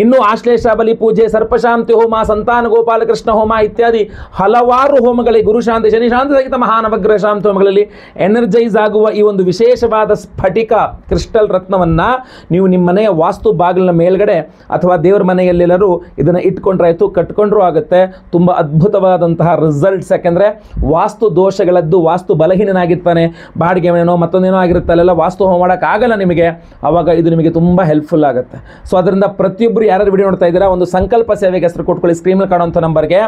ಇನ್ನೂ ಆಶ್ಲೇಷ ಬಲಿ ಪೂಜೆ, ಸರ್ಪಶಾಂತಿ ಹೋಮ, ಸಂತಾನ ಗೋಪಾಲಕೃಷ್ಣ ಹೋಮ ಇತ್ಯಾದಿ ಹಲವಾರು ಹೋಮಗಳಿಗೆ, ಗುರುಶಾಂತಿ ಶನಿ ಶಾಂತಿ ಸಹಿತ ಮಹಾನವಗ್ರಹ ಶಾಂತಿ ಹೋಮಗಳಲ್ಲಿ ಎನರ್ಜೈಸ್ ಆಗುವ ಈ ಒಂದು ವಿಶೇಷವಾದ ಸ್ಫಟಿಕ ಕ್ರಿಸ್ಟಲ್ ರತ್ನವನ್ನು ನೀವು ನಿಮ್ಮ ಮನೆಯ ವಾಸ್ತು ಬಾಗಿಲಿನ ಮೇಲ್ಗಡೆ ಅಥವಾ ದೇವರ ಮನೆಯಲ್ಲೆಲ್ಲರೂ ಇದನ್ನು ಇಟ್ಕೊಂಡ್ರಾಯ್ತು, ಕಟ್ಕೊಂಡ್ರೂ ಆಗುತ್ತೆ. ತುಂಬ ಅದ್ಭುತವಾದಂತಹ ರಿಸಲ್ಟ್ಸ್. ಯಾಕೆಂದರೆ ವಾಸ್ತು ದೋಷಗಳದ್ದು, ವಾಸ್ತು ಬಲಹೀನನಾಗಿರ್ತಾನೆ, ಬಾಡಿಗೆ ಮನೆನೋ ಮತ್ತೊಂದೇನೋ ಆಗಿರುತ್ತೆ, ಅಲ್ಲೆಲ್ಲ ವಾಸ್ತು ಹೋಮ ಮಾಡೋಕ್ಕಾಗಲ್ಲ ನಿಮಗೆ. ಆವಾಗ ಇದು ನಿಮಗೆ ತುಂಬ ಹೆಲ್ಪ್ಫುಲ್ ಆಗುತ್ತೆ. ಸೊ ಅದರಿಂದ ಪ್ರತಿಯೊಬ್ಬರು ಯಾರು ವಿಡಿಯೋ ನೋಡ್ತಾ ಇದ್ದೀರಾ, ಒಂದು ಸಂಕಲ್ಪ ಸೇವೆಗೆ ಹೆಸರು ಕೊಟ್ಕೊಳ್ಳಿ. ಸ್ಕ್ರೀನಲ್ಲಿ ಕಾಣುವಂಥ ನಂಬರ್ಗೆ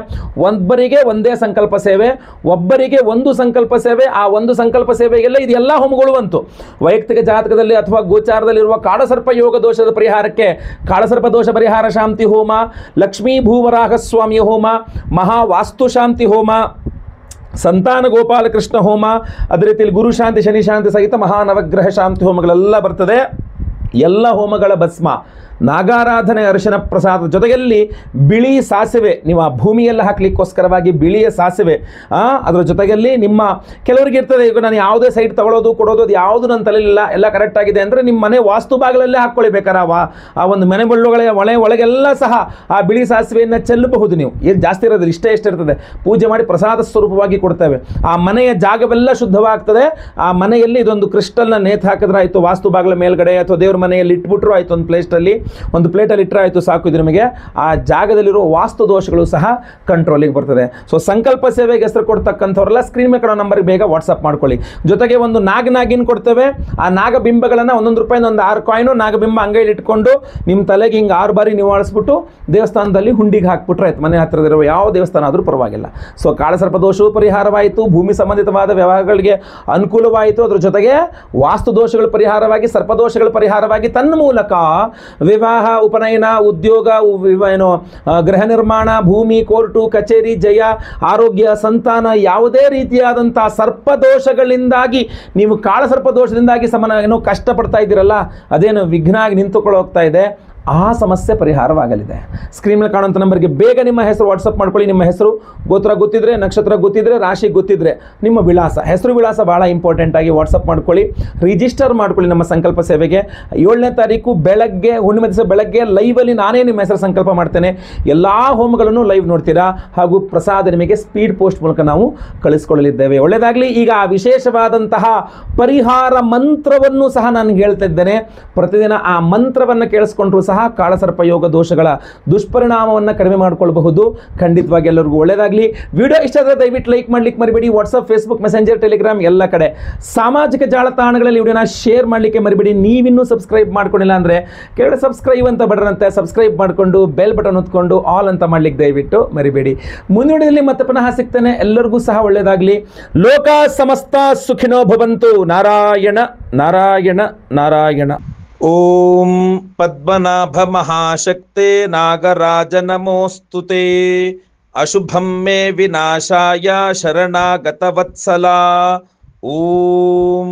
ಒಬ್ಬರಿಗೆ ಒಂದೇ ಸಂಕಲ್ಪ ಸೇವೆ, ಒಬ್ಬರಿಗೆ ಒಂದು ಸಂಕಲ್ಪ ಸೇವೆ. ಆ ಒಂದು ಸಂಕಲ್ಪ ಸೇವೆಗೆಲ್ಲ ಇದೆಲ್ಲ ಹೋಮಗಳು ಬಂತು. ವೈಯಕ್ತಿಕ ಜಾತಕದಲ್ಲಿ ಅಥವಾ ಗೋಚಾರದಲ್ಲಿರುವ ಕಾಳಸರ್ಪ ಯೋಗ ದೋಷದ ಪರಿಹಾರಕ್ಕೆ ಕಾಳಸರ್ಪ ದೋಷ ಪರಿಹಾರ ಶಾಂತಿ ಹೋಮ, ಲಕ್ಷ್ಮೀ ಭೂವರಾಹ ಸ್ವಾಮಿಯ ಹೋಮ, ಮಹಾವಾಸ್ತು ಶಾಂತಿ ಹೋಮ, ಸಂತಾನ ಗೋಪಾಲಕೃಷ್ಣ ಹೋಮ, ಅದೇ ರೀತಿಯಲ್ಲಿ ಗುರು ಶಾಂತಿ ಶನಿ ಶಾಂತಿ ಸಹಿತ ಮಹಾನವಗ್ರಹ ಶಾಂತಿ ಹೋಮಗಳೆಲ್ಲ ಬರ್ತದೆ. ಎಲ್ಲ ಹೋಮಗಳ ಭಸ್ಮ, ನಾಗಾರಾಧನೆ, ಅರಿಶಿನ ಪ್ರಸಾದ ಜೊತೆಯಲ್ಲಿ ಬಿಳಿ ಸಾಸಿವೆ, ನೀವು ಆ ಭೂಮಿಯೆಲ್ಲ ಹಾಕಲಿಕ್ಕೋಸ್ಕರವಾಗಿ ಬಿಳಿಯ ಸಾಸಿವೆ, ಅದರ ಜೊತೆಯಲ್ಲಿ ನಿಮ್ಮ ಕೆಲವರಿಗೆ ಇರ್ತದೆ, ಈಗ ನಾನು ಯಾವುದೇ ಸೈಟ್ ತಗೊಳ್ಳೋದು ಕೊಡೋದು ಅದು ಯಾವುದು ನನ್ನ ತಲೆಯಲ್ಲಿಲ್ಲ, ಎಲ್ಲ ಕರೆಕ್ಟ್ ಆಗಿದೆ ಅಂದರೆ ನಿಮ್ಮ ಮನೆ ವಾಸ್ತು ಬಾಗಿಲಲ್ಲೇ ಹಾಕ್ಕೊಳ್ಳಿ. ಬೇಕಾರೆ ಆ ಒಂದು ಮನೆ ಒಳಗೆಲ್ಲ ಸಹ ಆ ಬಿಳಿ ಸಾಸಿವೆಯನ್ನು ಚೆಲ್ಲಬಹುದು. ನೀವು ಏನು ಜಾಸ್ತಿ ಇರೋದಿಲ್ಲ, ಇಷ್ಟೇ ಇರ್ತದೆ. ಪೂಜೆ ಮಾಡಿ ಪ್ರಸಾದ ಸ್ವರೂಪವಾಗಿ ಕೊಡ್ತೇವೆ. ಆ ಮನೆಯ ಜಾಗವೆಲ್ಲ ಶುದ್ಧವಾಗ್ತದೆ. ಆ ಮನೆಯಲ್ಲಿ ಇದೊಂದು ಕ್ರಿಸ್ಟಲ್ನ ನೇತು ಹಾಕಿದ್ರೆ ಆಯಿತು, ವಾಸ್ತು ಬಾಗಿಲ ಮೇಲ್ಗಡೆ ಅಥವಾ ದೇವ್ರ ಮನೆಯಲ್ಲಿ ಇಟ್ಬಿಟ್ರು ಆಯಿತು, ಒಂದು ಪ್ಲೇಟಲ್ಲಿ ಇಟ್ಟರೆ ಆಯಿತು, ಸಾಕು. ಇದು ನಿಮಗೆ ಆ ಜಾಗದಲ್ಲಿರುವ ವಾಸ್ತು ದೋಷಗಳು ಸಹ ಕಂಟ್ರೋಲಿಗೆ ಬರ್ತದೆ. ಸೊ ಸಂಕಲ್ಪ ಸೇವೆಗೆ ಹೆಸರು ಕೊಡ್ತಕ್ಕಂಥವ್ರೆಲ್ಲ ಸ್ಕ್ರೀನ್ ಮೇಲೆ ಕೊಡೋ ನಂಬರ್ಗೆ ಬೇಗ ವಾಟ್ಸಪ್ ಮಾಡ್ಕೊಳ್ಳಿ. ಜೊತೆಗೆ ಒಂದು ನಾಗಿನ ಕೊಡ್ತೇವೆ. ಆ ನಾಗಬಿಂಬಗಳನ್ನು ₹1 ಒಂದು 6 ಕಾಯಿನು ನಾಗಬಿಂಬ ಅಂಗೈಲಿ ಇಟ್ಕೊಂಡು ನಿಮ್ಮ ತಲೆಗೆ ಹಿಂಗೆ 6 ಬಾರಿ ನಿವಾಳಿಸ್ಬಿಟ್ಟು ದೇವಸ್ಥಾನದಲ್ಲಿ ಹುಂಡಿಗೆ ಹಾಕ್ಬಿಟ್ರೆ ಆಯ್ತು. ಮನೆ ಹತ್ತಿರದಿರುವ ಯಾವ ದೇವಸ್ಥಾನ ಆದರೂ ಪರವಾಗಿಲ್ಲ. ಸೊ ಕಾಳಸರ್ಪ ದೋಷವೂ ಪರಿಹಾರವಾಯಿತು, ಭೂಮಿ ಸಂಬಂಧಿತವಾದ ವ್ಯವಹಾರಗಳಿಗೆ ಅನುಕೂಲವಾಯಿತು, ಅದ್ರ ಜೊತೆಗೆ ವಾಸ್ತು ದೋಷಗಳ ಪರಿಹಾರವಾಗಿ, ಸರ್ಪದೋಷಗಳ ಪರಿಹಾರವಾಗಿ ತನ್ನ ಮೂಲಕ ವಿವಾಹ, ಉಪನಯನ, ಉದ್ಯೋಗ, ಗೃಹ ನಿರ್ಮಾಣ, ಭೂಮಿ, ಕೋರ್ಟು, ಕಚೇರಿ, ಜಯ, ಆರೋಗ್ಯ, ಸಂತಾನ, ಯಾವುದೇ ರೀತಿಯಾದಂಥ ಸರ್ಪದೋಷಗಳಿಂದಾಗಿ ನೀವು ಕಾಳಸರ್ಪದೋಷದಿಂದಾಗಿ ಏನೋ ಕಷ್ಟಪಡ್ತಾ ಇದ್ದೀರಲ್ಲ, ಅದೇನು ವಿಘ್ನ ಆಗಿ ನಿಂತುಕೊಳ್ಳೋಗ್ತಾ ಇದೆ, ಆ ಸಮಸ್ಯೆ ಪರಿಹಾರವಾಗಲಿದೆ. ಸ್ಕ್ರೀನ್ ಮೇಲೆ ಕಾಣುವಂಥ ನಂಬರ್ಗೆ ಬೇಗ ನಿಮ್ಮ ಹೆಸರು ವಾಟ್ಸಪ್ ಮಾಡ್ಕೊಳ್ಳಿ. ನಿಮ್ಮ ಹೆಸರು, ಗೋತ್ರ ಗೊತ್ತಿದ್ರೆ, ನಕ್ಷತ್ರ ಗೊತ್ತಿದ್ರೆ, ರಾಶಿ ಗೊತ್ತಿದ್ರೆ, ನಿಮ್ಮ ವಿಳಾಸ, ಹೆಸರು ವಿಳಾಸ ಭಾಳ ಇಂಪಾರ್ಟೆಂಟ್ ಆಗಿ ವಾಟ್ಸಪ್ ಮಾಡ್ಕೊಳ್ಳಿ. ರಿಜಿಸ್ಟರ್ ಮಾಡ್ಕೊಳ್ಳಿ ನಮ್ಮ ಸಂಕಲ್ಪ ಸೇವೆಗೆ. 7ನೇ ತಾರೀಕು ಬೆಳಗ್ಗೆ, ಹುಣ್ಣಿಮೆ ದಿವಸ ಬೆಳಗ್ಗೆ ಲೈವಲ್ಲಿ ನಾನೇ ನಿಮ್ಮ ಹೆಸರು ಸಂಕಲ್ಪ ಮಾಡ್ತೇನೆ. ಎಲ್ಲ ಹೋಮಗಳನ್ನು ಲೈವ್ ನೋಡ್ತೀರಾ. ಹಾಗೂ ಪ್ರಸಾದ ನಿಮಗೆ ಸ್ಪೀಡ್ ಪೋಸ್ಟ್ ಮೂಲಕ ನಾವು ಕಳಿಸ್ಕೊಳ್ಳಲಿದ್ದೇವೆ. ಒಳ್ಳೆಯದಾಗಲಿ. ಈಗ ಆ ವಿಶೇಷವಾದಂತಹ ಪರಿಹಾರ ಮಂತ್ರವನ್ನು ಸಹ ನಾನು ಹೇಳ್ತಾ ಇದ್ದೇನೆ. ಪ್ರತಿದಿನ ಆ ಮಂತ್ರವನ್ನು ಕೇಳಿಸ್ಕೊಂಡ್ರು ಸಹ ಕಾಳಸರ್ಪ ಯೋಗ ದೋಷಗಳ ದುಷ್ಪರಿಣಾಮವನ್ನು ಕಡಿಮೆ ಮಾಡಿಕೊಳ್ಳಬಹುದು. ಖಂಡಿತವಾಗಿ ಎಲ್ಲರಿಗೂ ಒಳ್ಳೆಯದಾಗಲಿ. ವಿಡಿಯೋ ಇಷ್ಟ ಆದರೆ ದಯವಿಟ್ಟು ಲೈಕ್ ಮಾಡ್ಲಿಕ್ಕೆ ಮರಿಬೇಡಿ. ವಾಟ್ಸಪ್, ಫೇಸ್ಬುಕ್, ಮೆಸೆಂಜರ್, ಟೆಲಿಗ್ರಾಮ್ ಎಲ್ಲ ಕಡೆ ಸಾಮಾಜಿಕ ಜಾಲತಾಣಗಳಲ್ಲಿ ವಿಡಿಯೋನ ಶೇರ್ ಮಾಡಲಿಕ್ಕೆ ಮರಿಬೇಡಿ. ನೀವಿನ್ನೂ ಸಬ್ಸ್ಕ್ರೈಬ್ ಮಾಡ್ಕೊಂಡಿಲ್ಲ ಅಂದರೆ ಕೆಳಗಡೆ ಸಬ್ಸ್ಕ್ರೈಬ್ ಅಂತ ಬಟನ್ ಸಬ್ಸ್ಕ್ರೈಬ್ ಮಾಡಿಕೊಂಡು ಬೆಲ್ ಬಟನ್ ಹೊತ್ಕೊಂಡು ಆಲ್ ಅಂತ ಮಾಡ್ಲಿಕ್ಕೆ ದಯವಿಟ್ಟು ಮರಿಬೇಡಿ. ಮುಂದಿನಲ್ಲಿ ಮತ್ತೆ ಪುನಃ ಸಿಗ್ತೇನೆ. ಎಲ್ಲರಿಗೂ ಸಹ ಒಳ್ಳೆಯದಾಗಲಿ. ಲೋಕ ಸಮಸ್ತ ಸುಖಿನೋ ಭವಂತು. ನಾರಾಯಣ ನಾರಾಯಣ ನಾರಾಯಣ. ಓಂ ಪದ್ಮನಾಭ ಮಹಾಶಕ್ತೆ ನಾಗರಾಜ ನಮೋಸ್ತುತೆ. ಅಶುಭಂ ಮೇ ವಿನಾಶಾಯ ಶರಣಾಗತ ವತ್ಸಲ. ಓಂ